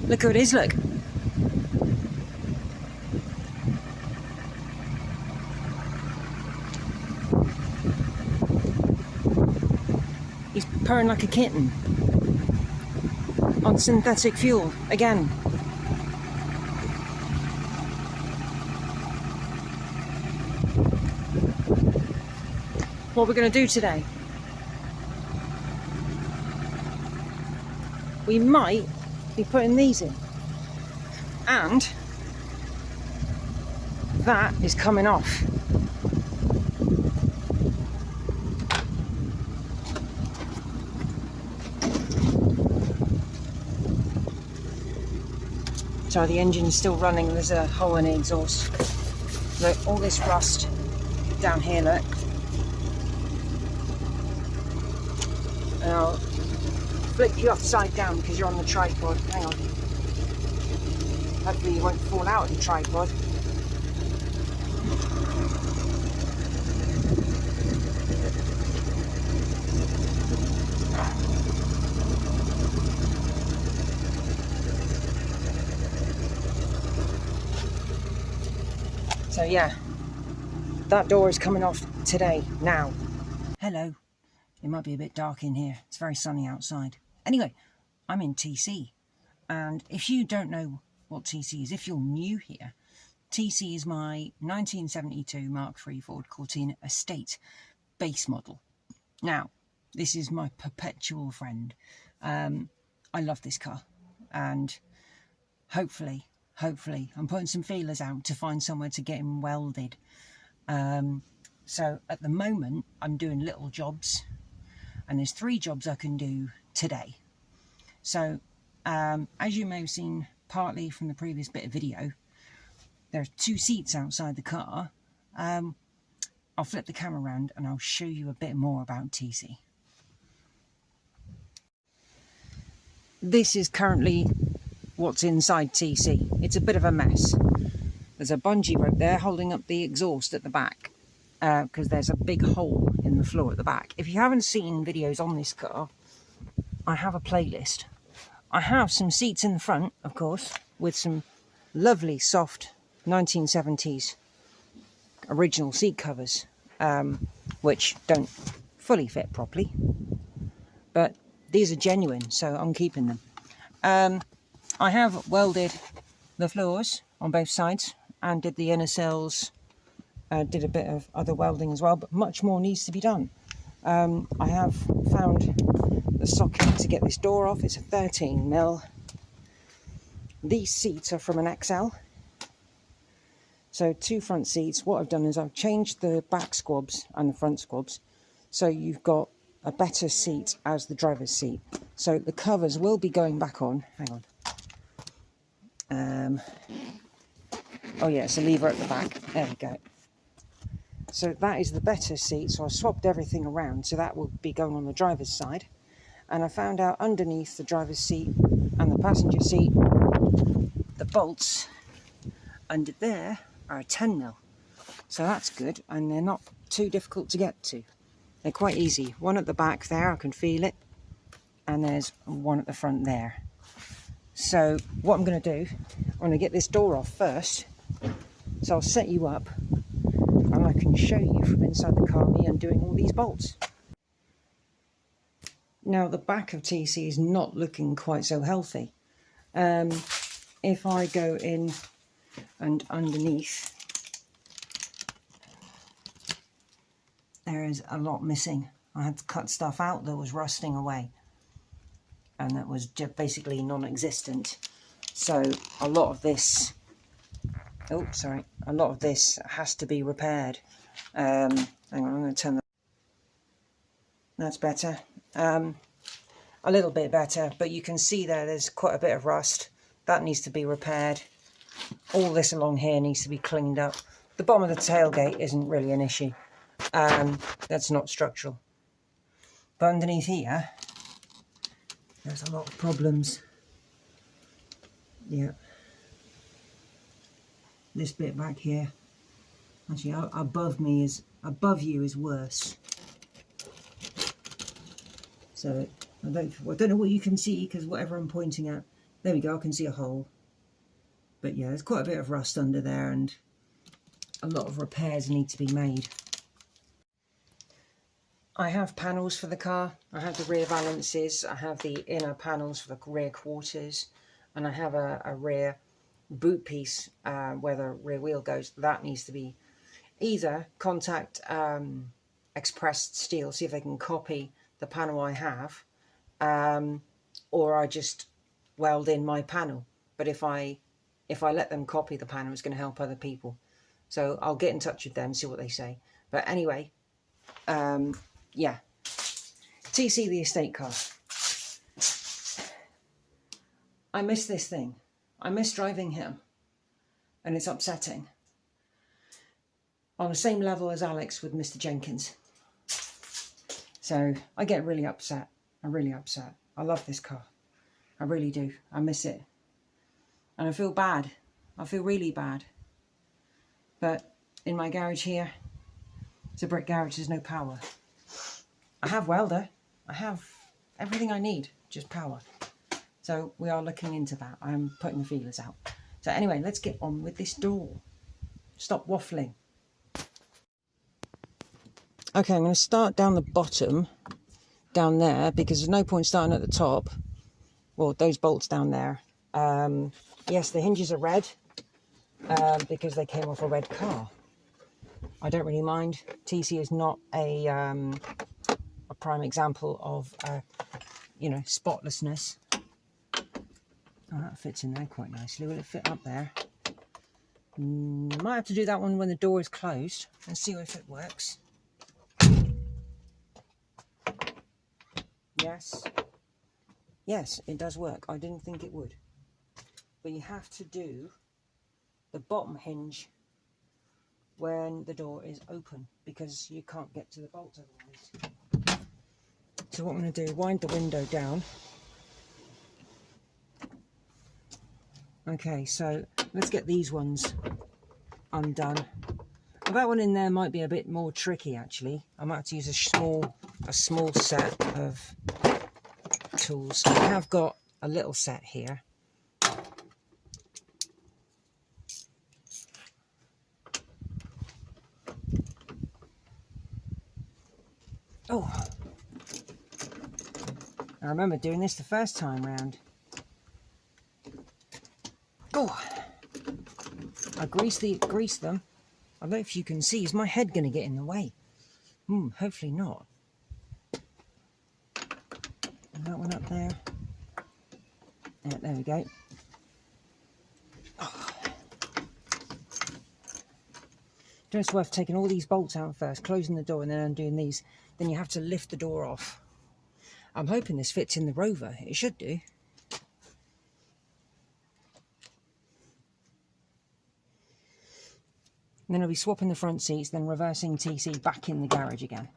Look who it is, look. He's purring like a kitten. On synthetic fuel, again. What we're going to do today? We might be putting these in. And that is coming off. So the engine's still running, there's a hole in the exhaust. Look, all this rust down here, look. And I'll flip you upside down because you're on the tripod. Hang on. Hopefully you won't fall out of the tripod. So yeah, that door is coming off today, now. Hello. It might be a bit dark in here. It's very sunny outside. Anyway, I'm in TeeCee. And if you don't know what TeeCee is, if you're new here, TeeCee is my 1972 Mk3 Ford Cortina estate base model. Now, this is my perpetual friend. I love this car. And hopefully, I'm putting some feelers out to find somewhere to get him welded. So at the moment, I'm doing little jobs. And there's 3 jobs I can do today. So, as you may have seen partly from the previous bit of video, there are 2 seats outside the car. I'll flip the camera around and I'll show you a bit more about TeeCee. This is currently what's inside TeeCee. It's a bit of a mess. There's a bungee rope there holding up the exhaust at the back. Because there's a big hole in the floor at the back. If you haven't seen videos on this car, I have a playlist. I have some seats in the front, of course, with some lovely soft 1970s original seat covers, which don't fully fit properly, but these are genuine, so I'm keeping them. I have welded the floors on both sides and did the inner sills. Did a bit of other welding as well, but much more needs to be done. I have found the socket to get this door off. It's a 13mm. These seats are from an XL. So 2 front seats. What I've done is I've changed the back squabs and the front squabs, so you've got a better seat as the driver's seat. So the covers will be going back on. Hang on. Oh yeah, it's a lever at the back. There we go. So that is the better seat, so I swapped everything around, so that will be going on the driver's side. And I found out underneath the driver's seat and the passenger seat, the bolts under there are a 10mm. So that's good, and they're not too difficult to get to. They're quite easy. One at the back there, I can feel it, and there's one at the front there. So what I'm going to do, I'm going to get this door off first, so I'll set you up. And I can show you from inside the car me undoing all these bolts. Now the back of TeeCee is not looking quite so healthy. If I go in and underneath, there is a lot missing. I had to cut stuff out that was rusting away and that was just basically non-existent. So a lot of this a lot of this has to be repaired. Hang on, I'm going to turn that's better. A little bit better, but you can see there's quite a bit of rust. That needs to be repaired. All this along here needs to be cleaned up. The bottom of the tailgate isn't really an issue. That's not structural. But underneath here, there's a lot of problems. Yeah. This bit back here, actually above you is worse. So I don't know what you can see, because whatever I'm pointing at There we go, I can see a hole. But yeah, there's quite a bit of rust under there and a lot of repairs need to be made. I have panels for the car. I have the rear valances, I have the inner panels for the rear quarters, and I have a rear boot piece where the rear wheel goes. That needs to be either contact expressed steel, see if they can copy the panel I have, or I just weld in my panel. But if I let them copy the panel, it's going to help other people. So I'll get in touch with them, see what they say. But anyway, yeah, TeeCee the estate car. I miss this thing. I miss driving him, and it's upsetting. On the same level as Alex with Mr. Jenkins. So I get really upset. I'm really upset. I love this car. I really do. I miss it. And I feel bad. I feel really bad. But in my garage here, it's a brick garage, there's no power. I have welder. I have everything I need, just power. So we are looking into that. I'm putting the feelers out. So anyway, let's get on with this door. Stop waffling. Okay, I'm going to start down the bottom, down there, because there's no point starting at the top. Well, those bolts down there. Yes, the hinges are red, because they came off a red car. I don't really mind. TeeCee is not a prime example of, you know, spotlessness. Oh, that fits in there quite nicely. Will it fit up there? Might have to do that one when the door is closed and see if it works. Yes. Yes, it does work. I didn't think it would. But you have to do the bottom hinge when the door is open, because you can't get to the bolt otherwise. So what I'm going to do, wind the window down. Okay, so let's get these ones undone. Well, that one in there might be a bit more tricky actually. I might have to use a small set of tools. I have got a little set here. Oh, I remember doing this the first time round. Oh, I greased them. I don't know if you can see. Is my head going to get in the way? Hopefully not. And that one up there. Yeah, there we go. Oh. It's worth taking all these bolts out first, closing the door and then undoing these. Then you have to lift the door off. I'm hoping this fits in the Rover. It should do. And then I'll be swapping the front seats, then reversing TeeCee back in the garage again.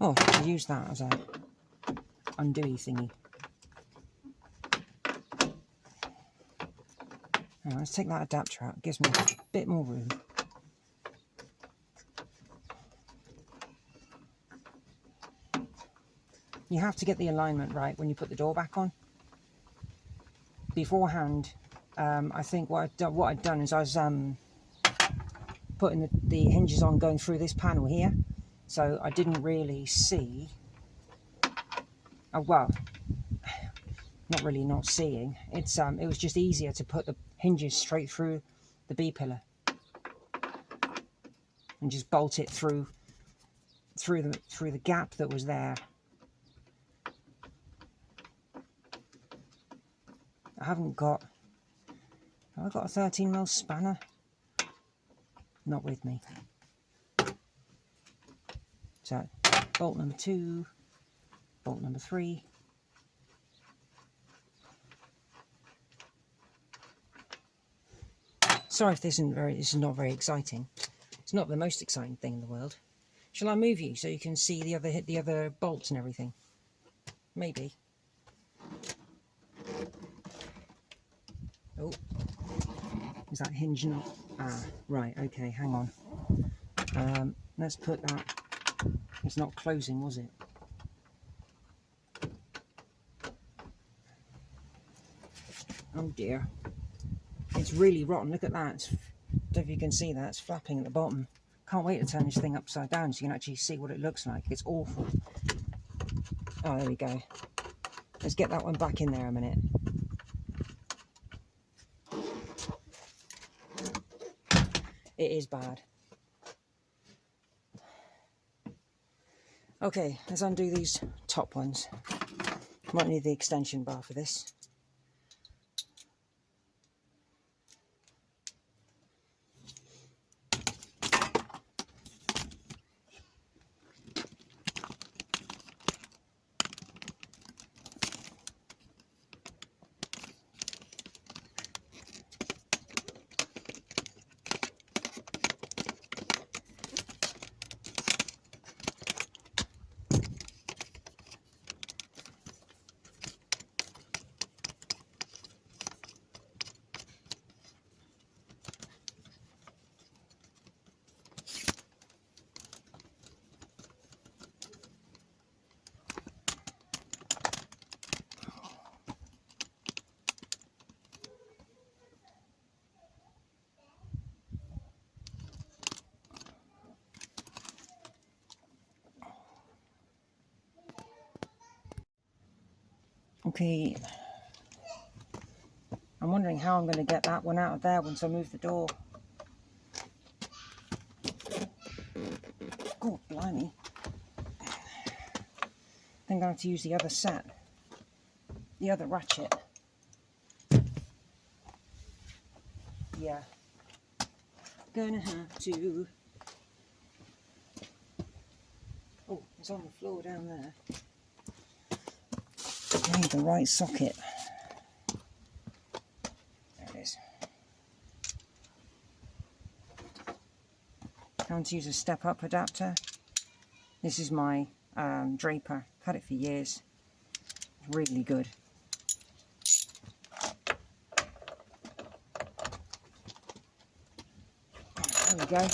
Oh, I'll use that as a undoey thingy. Right, let's take that adapter out. It gives me a bit more room. You have to get the alignment right when you put the door back on. Beforehand, I think what I'd done is I was putting the hinges on going through this panel here, so I didn't really see. Oh well, not really not seeing. It's it was just easier to put the hinges straight through the B pillar and just bolt it through the gap that was there. Have I got a 13mm spanner? Not with me. So, bolt number 2, bolt number 3. Sorry if this is not very exciting. It's not the most exciting thing in the world. Shall I move you so you can see the other bolts and everything? Maybe. Oh, is that hinge not? Ah, right, okay, hang on. Let's put that. It's not closing, was it? Oh dear. It's really rotten. Look at that. I don't know if you can see that. It's flapping at the bottom. Can't wait to turn this thing upside down so you can actually see what it looks like. It's awful. Oh, there we go. Let's get that one back in there a minute. It is bad. Okay, let's undo these top ones. Might need the extension bar for this. Okay, I'm wondering how I'm going to get that one out of there once I move the door. Oh, blimey. I think I have to use the other set, the other ratchet. Yeah, gonna have to. Oh, it's on the floor down there. I need the right socket. There it is. I'm going to use a step-up adapter. This is my Draper. I've had it for years. It's really good. There we go.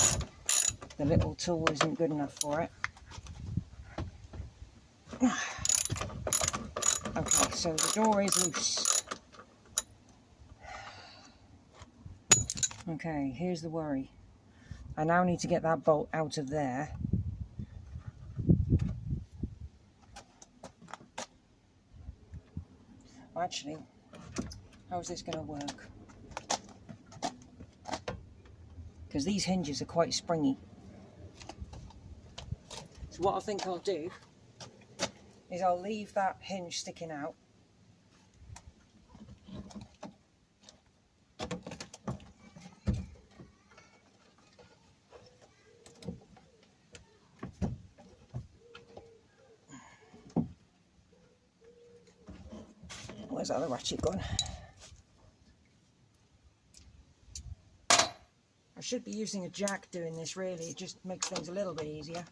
The little tool isn't good enough for it. Okay, so the door is loose. Okay, here's the worry. I now need to get that bolt out of there. Actually, how's this going to work? Because these hinges are quite springy. So what I think I'll do is I'll leave that hinge sticking out. Where's that other ratchet gone? I should be using a jack doing this really, it just makes things a little bit easier.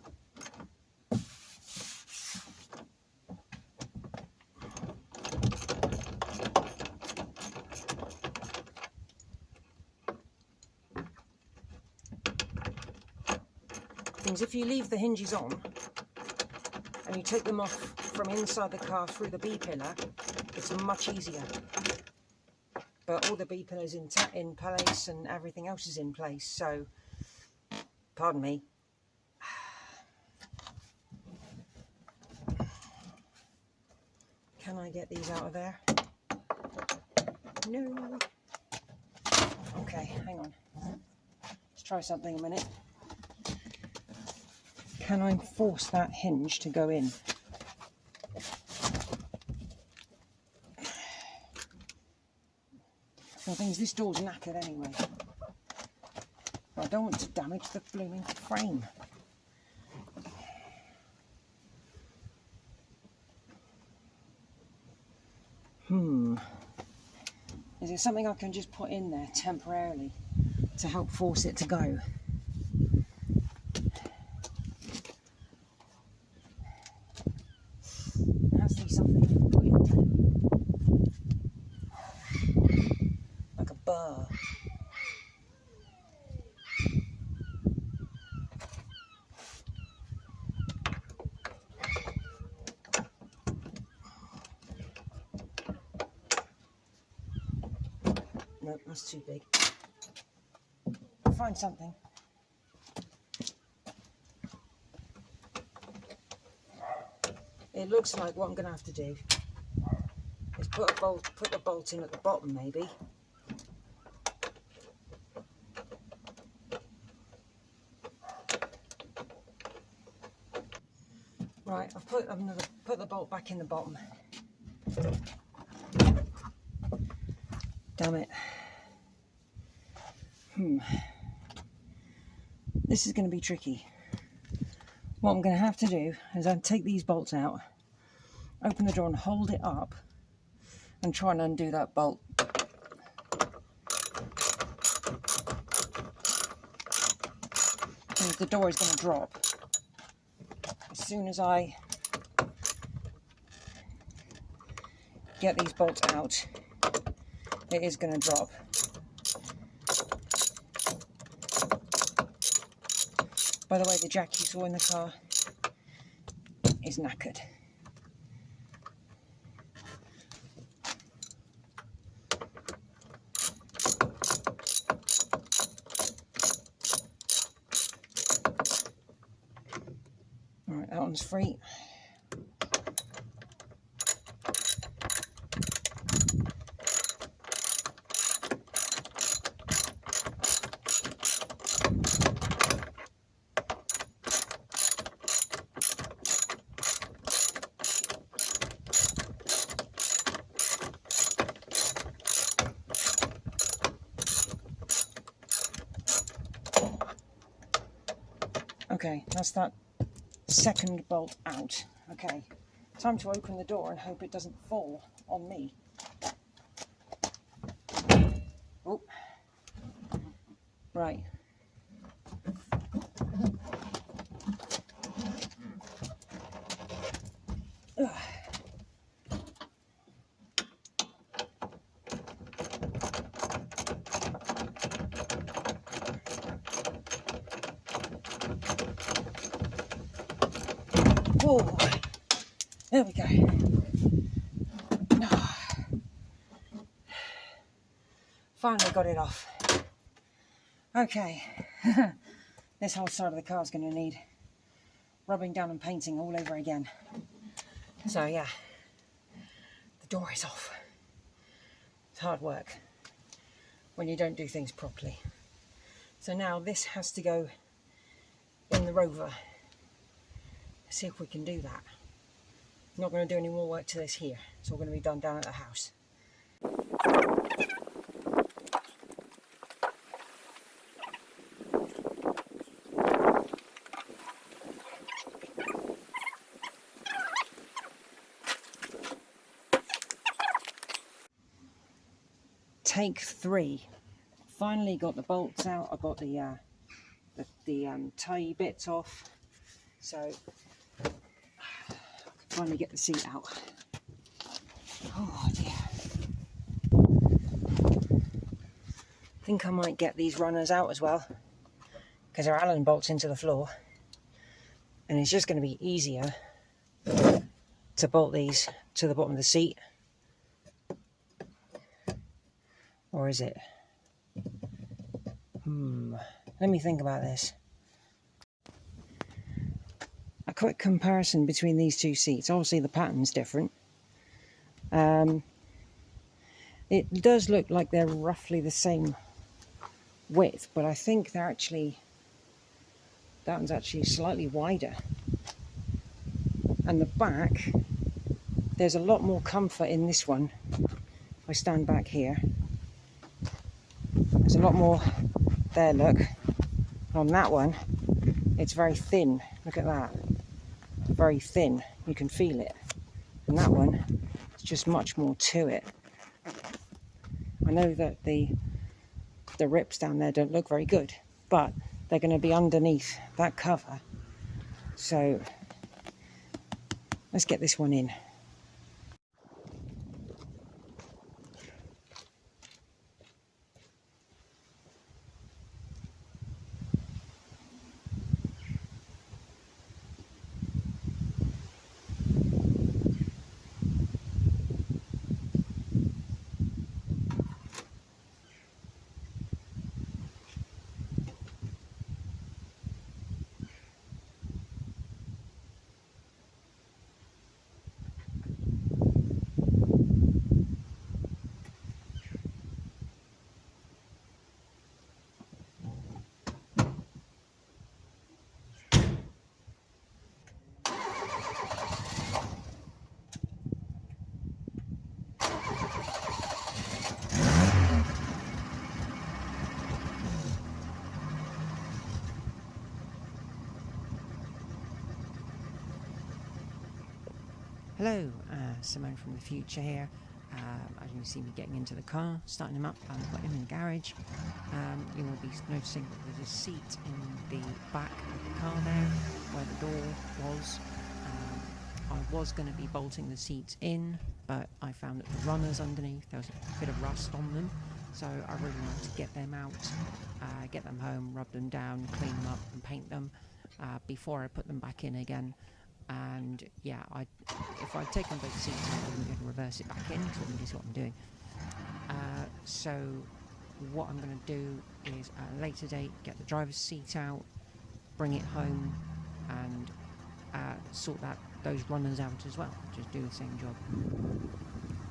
Things if you leave the hinges on and you take them off from inside the car through the B-pillar, it's much easier. But all the B-pillars in place and everything else is in place, so pardon me. Can I get these out of there? No. Okay, hang on. Let's try something a minute. Can I force that hinge to go in? Well, things, this door's knackered anyway. I don't want to damage the blooming frame. Is there something I can just put in there temporarily to help force it to go? There has to be something I can put in there. Like a bar. No, that's too big. I'll find something. It looks like what I'm going to have to do is put the bolt in at the bottom, maybe. Right, I've put the bolt back in the bottom. Damn it. This is going to be tricky. What I'm going to have to do is I'll take these bolts out, open the door and hold it up and try and undo that bolt. And the door is going to drop. As soon as I get these bolts out, it is going to drop. By the way, the jack you saw in the car is knackered. Alright, that one's free. Okay, that's that second bolt out. Okay, time to open the door and hope it doesn't fall on me. Oh, right. Ugh. Oh, there we go. Finally got it off. Okay, this whole side of the car is going to need rubbing down and painting all over again. So yeah, the door is off. It's hard work when you don't do things properly. So now this has to go in the Rover. See if we can do that. I'm not going to do any more work to this here. It's all going to be done down at the house. Take 3. Finally got the bolts out. I got the tie bits off. So I can finally get the seat out. Oh dear. I think I might get these runners out as well, because they're Allen bolts into the floor, and it's just going to be easier to bolt these to the bottom of the seat. Or is it? Let me think about this. A quick comparison between these two seats. Obviously the pattern's different. It does look like they're roughly the same width, but I think that one's actually slightly wider. And the back, there's a lot more comfort in this one. If I stand back here, there's a lot more there, look. On that one, it's very thin. Look at that. Very thin. You can feel it. And that one, it's just much more to it. I know that the rips down there don't look very good, but they're going to be underneath that cover. So let's get this one in. Hello, Simone from the future here. As you can see me getting into the car, starting him up and putting him in the garage. You will be noticing that there's a seat in the back of the car there where the door was. I was going to be bolting the seats in, but I found that the runners underneath, there was a bit of rust on them, so I really wanted to get them out, get them home, rub them down, clean them up and paint them before I put them back in again. And yeah, if I'd taken both seats out, I wouldn't be able to reverse it back in, because I wouldn't see what I'm doing. So what I'm going to do is at a later date get the driver's seat out, bring it home, and sort those runners out as well, just do the same job.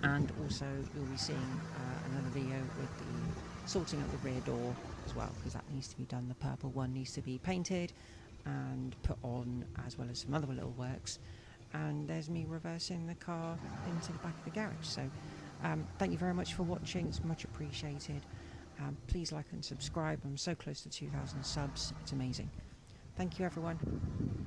And also you'll be seeing another video with the sorting out the rear door as well, because that needs to be done. The purple one needs to be painted and put on, as well as some other little works. And there's me reversing the car into the back of the garage. So thank you very much for watching, it's much appreciated. Please like and subscribe. I'm so close to 2,000 subs, it's amazing. Thank you everyone.